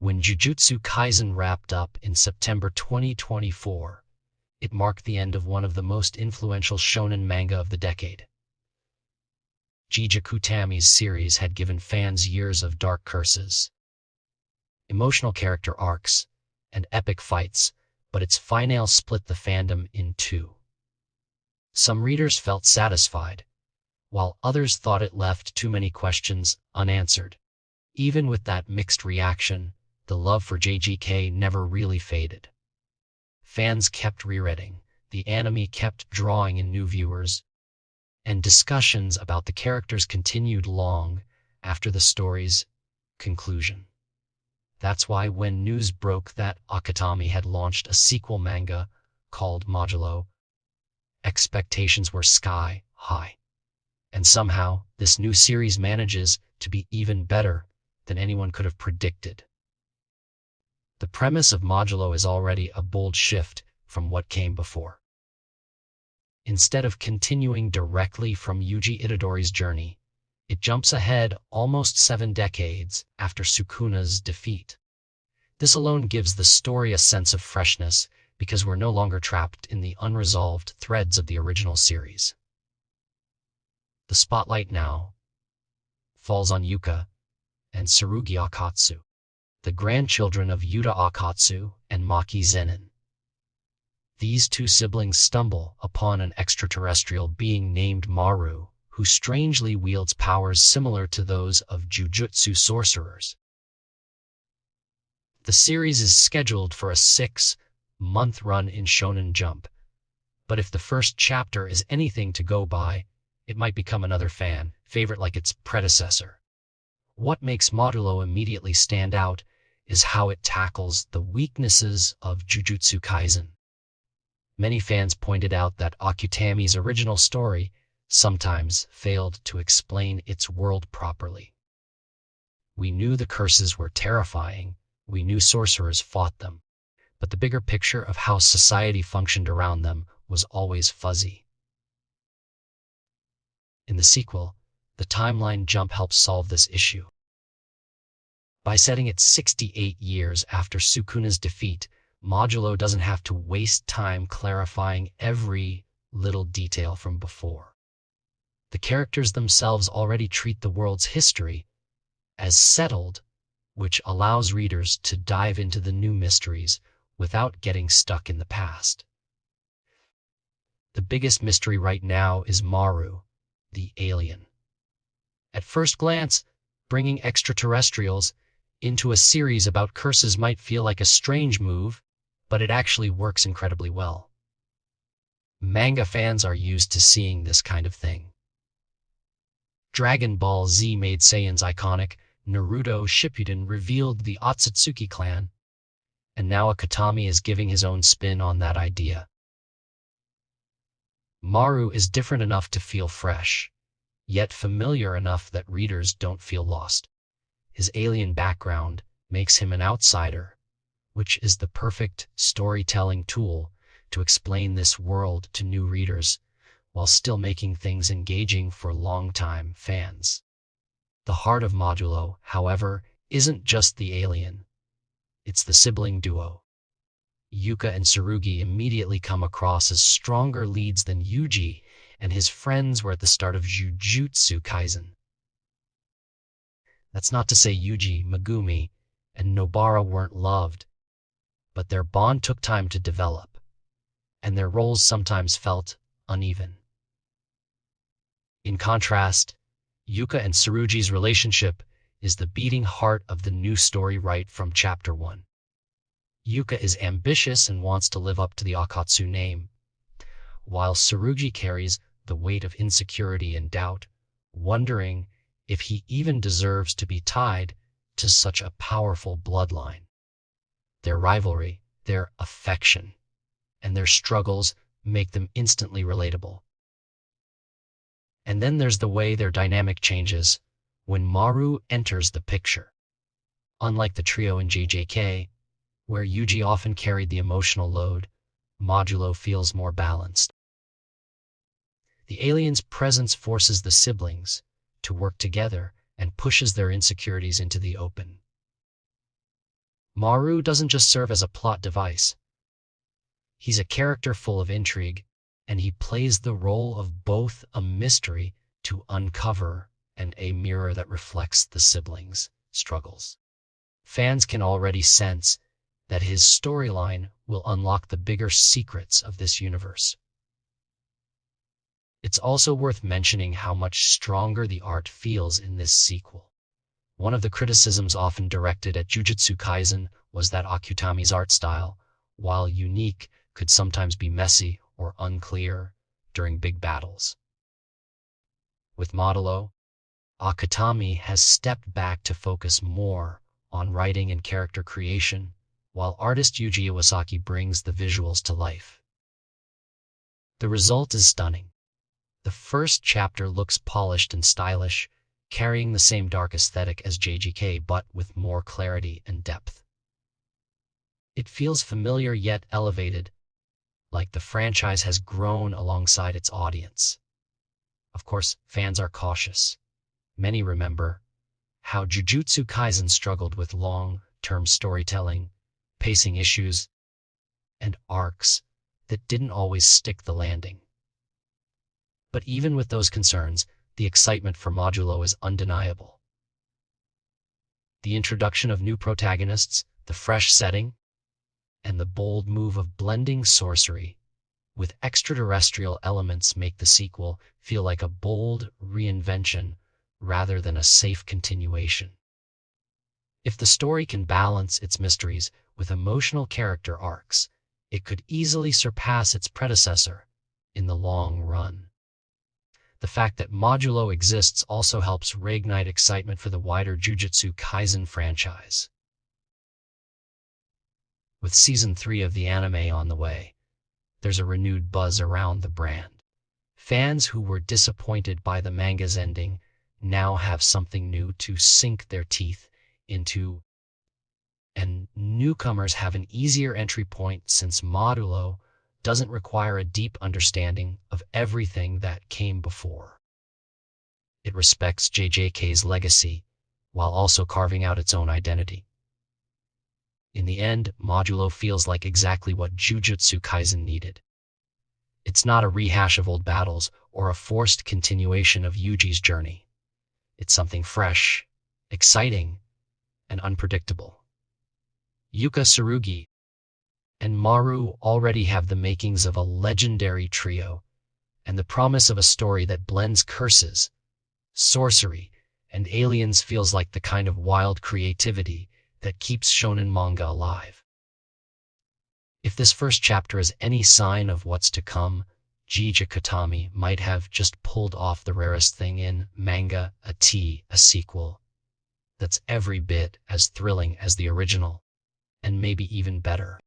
When Jujutsu Kaisen wrapped up in September 2024, it marked the end of one of the most influential shonen manga of the decade. Gege Akutami's series had given fans years of dark curses, emotional character arcs, and epic fights, but its finale split the fandom in two. Some readers felt satisfied, while others thought it left too many questions unanswered. Even with that mixed reaction, the love for JGK never really faded. Fans kept rereading, the anime kept drawing in new viewers, and discussions about the characters continued long after the story's conclusion. That's why when news broke that Akutami had launched a sequel manga called Modulo, expectations were sky high. And somehow, this new series manages to be even better than anyone could have predicted. The premise of Modulo is already a bold shift from what came before. Instead of continuing directly from Yuji Itadori's journey, it jumps ahead almost 7 decades after Sukuna's defeat. This alone gives the story a sense of freshness because we're no longer trapped in the unresolved threads of the original series. The spotlight now falls on Yuka and Tsurugi Akatsu, the grandchildren of Yuta Akatsu and Maki Zenin. These two siblings stumble upon an extraterrestrial being named Maru, who strangely wields powers similar to those of Jujutsu sorcerers. The series is scheduled for a 6-month run in Shonen Jump, but if the first chapter is anything to go by, it might become another fan favorite like its predecessor. What makes Modulo immediately stand out is how it tackles the weaknesses of Jujutsu Kaisen. Many fans pointed out that Akutami's original story sometimes failed to explain its world properly. We knew the curses were terrifying, we knew sorcerers fought them, but the bigger picture of how society functioned around them was always fuzzy. In the sequel, the timeline jump helps solve this issue. By setting it 68 years after Sukuna's defeat, Modulo doesn't have to waste time clarifying every little detail from before. The characters themselves already treat the world's history as settled, which allows readers to dive into the new mysteries without getting stuck in the past. The biggest mystery right now is Maru, the alien. At first glance, bringing extraterrestrials into a series about curses might feel like a strange move, but it actually works incredibly well. Manga fans are used to seeing this kind of thing. Dragon Ball Z made Saiyans iconic, Naruto Shippuden revealed the Otsutsuki clan, and now Akutami is giving his own spin on that idea. Maru is different enough to feel fresh, yet familiar enough that readers don't feel lost. His alien background makes him an outsider, which is the perfect storytelling tool to explain this world to new readers while still making things engaging for longtime fans. The heart of Modulo, however, isn't just the alien. It's the sibling duo. Yuka and Tsurugi immediately come across as stronger leads than Yuji and his friends were at the start of Jujutsu Kaisen. That's not to say Yuji, Megumi, and Nobara weren't loved, but their bond took time to develop, and their roles sometimes felt uneven. In contrast, Yuka and Tsurugi's relationship is the beating heart of the new story right from chapter 1. Yuka is ambitious and wants to live up to the Akatsu name, while Tsurugi carries the weight of insecurity and doubt, wondering if he even deserves to be tied to such a powerful bloodline. Their rivalry, their affection, and their struggles make them instantly relatable. And then there's the way their dynamic changes when Maru enters the picture. Unlike the trio in JJK, where Yuji often carried the emotional load, Modulo feels more balanced. The alien's presence forces the siblings to work together and pushes their insecurities into the open. Maru doesn't just serve as a plot device. He's a character full of intrigue, and he plays the role of both a mystery to uncover and a mirror that reflects the siblings' struggles. Fans can already sense that his storyline will unlock the bigger secrets of this universe. It's also worth mentioning how much stronger the art feels in this sequel. One of the criticisms often directed at Jujutsu Kaisen was that Akutami's art style, while unique, could sometimes be messy or unclear during big battles. With Modulo, Akutami has stepped back to focus more on writing and character creation, while artist Yuji Iwasaki brings the visuals to life. The result is stunning. The first chapter looks polished and stylish, carrying the same dark aesthetic as Gege, but with more clarity and depth. It feels familiar yet elevated, like the franchise has grown alongside its audience. Of course, fans are cautious. Many remember how Jujutsu Kaisen struggled with long-term storytelling, pacing issues, and arcs that didn't always stick the landing. But even with those concerns, the excitement for Modulo is undeniable. The introduction of new protagonists, the fresh setting, and the bold move of blending sorcery with extraterrestrial elements make the sequel feel like a bold reinvention rather than a safe continuation. If the story can balance its mysteries with emotional character arcs, it could easily surpass its predecessor in the long run. The fact that Modulo exists also helps reignite excitement for the wider Jujutsu Kaisen franchise. With Season 3 of the anime on the way, there's a renewed buzz around the brand. Fans who were disappointed by the manga's ending now have something new to sink their teeth into, and newcomers have an easier entry point since Modulo doesn't require a deep understanding of everything that came before. It respects JJK's legacy while also carving out its own identity. In the end, Modulo feels like exactly what Jujutsu Kaisen needed. It's not a rehash of old battles or a forced continuation of Yuji's journey. It's something fresh, exciting, and unpredictable. Yuka, Tsurugi, and Maru already have the makings of a legendary trio, and the promise of a story that blends curses, sorcery, and aliens feels like the kind of wild creativity that keeps shonen manga alive. If this first chapter is any sign of what's to come, Akutami might have just pulled off the rarest thing in manga, a sequel that's every bit as thrilling as the original, and maybe even better.